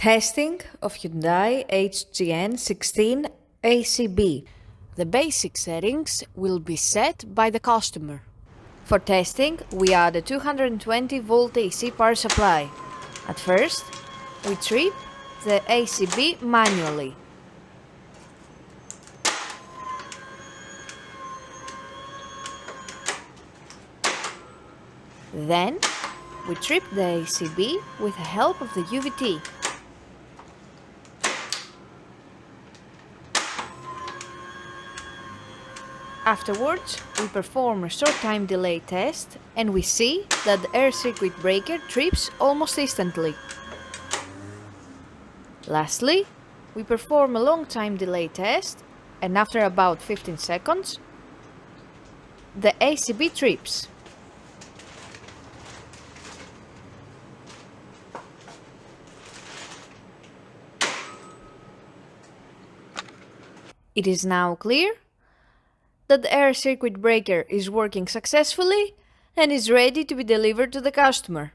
Testing of Hyundai HGN16 ACB. The basic settings will be set by the customer. For testing, we add a 220 volt AC power supply. At first, we trip the ACB manually. Then, we trip the ACB with the help of the UVT. Afterwards, we perform a short time delay test and we see that the air circuit breaker trips almost instantly. Lastly, we perform a long time delay test and after about 15 seconds, the ACB trips. It is now clear that the air circuit breaker is working successfully and is ready to be delivered to the customer.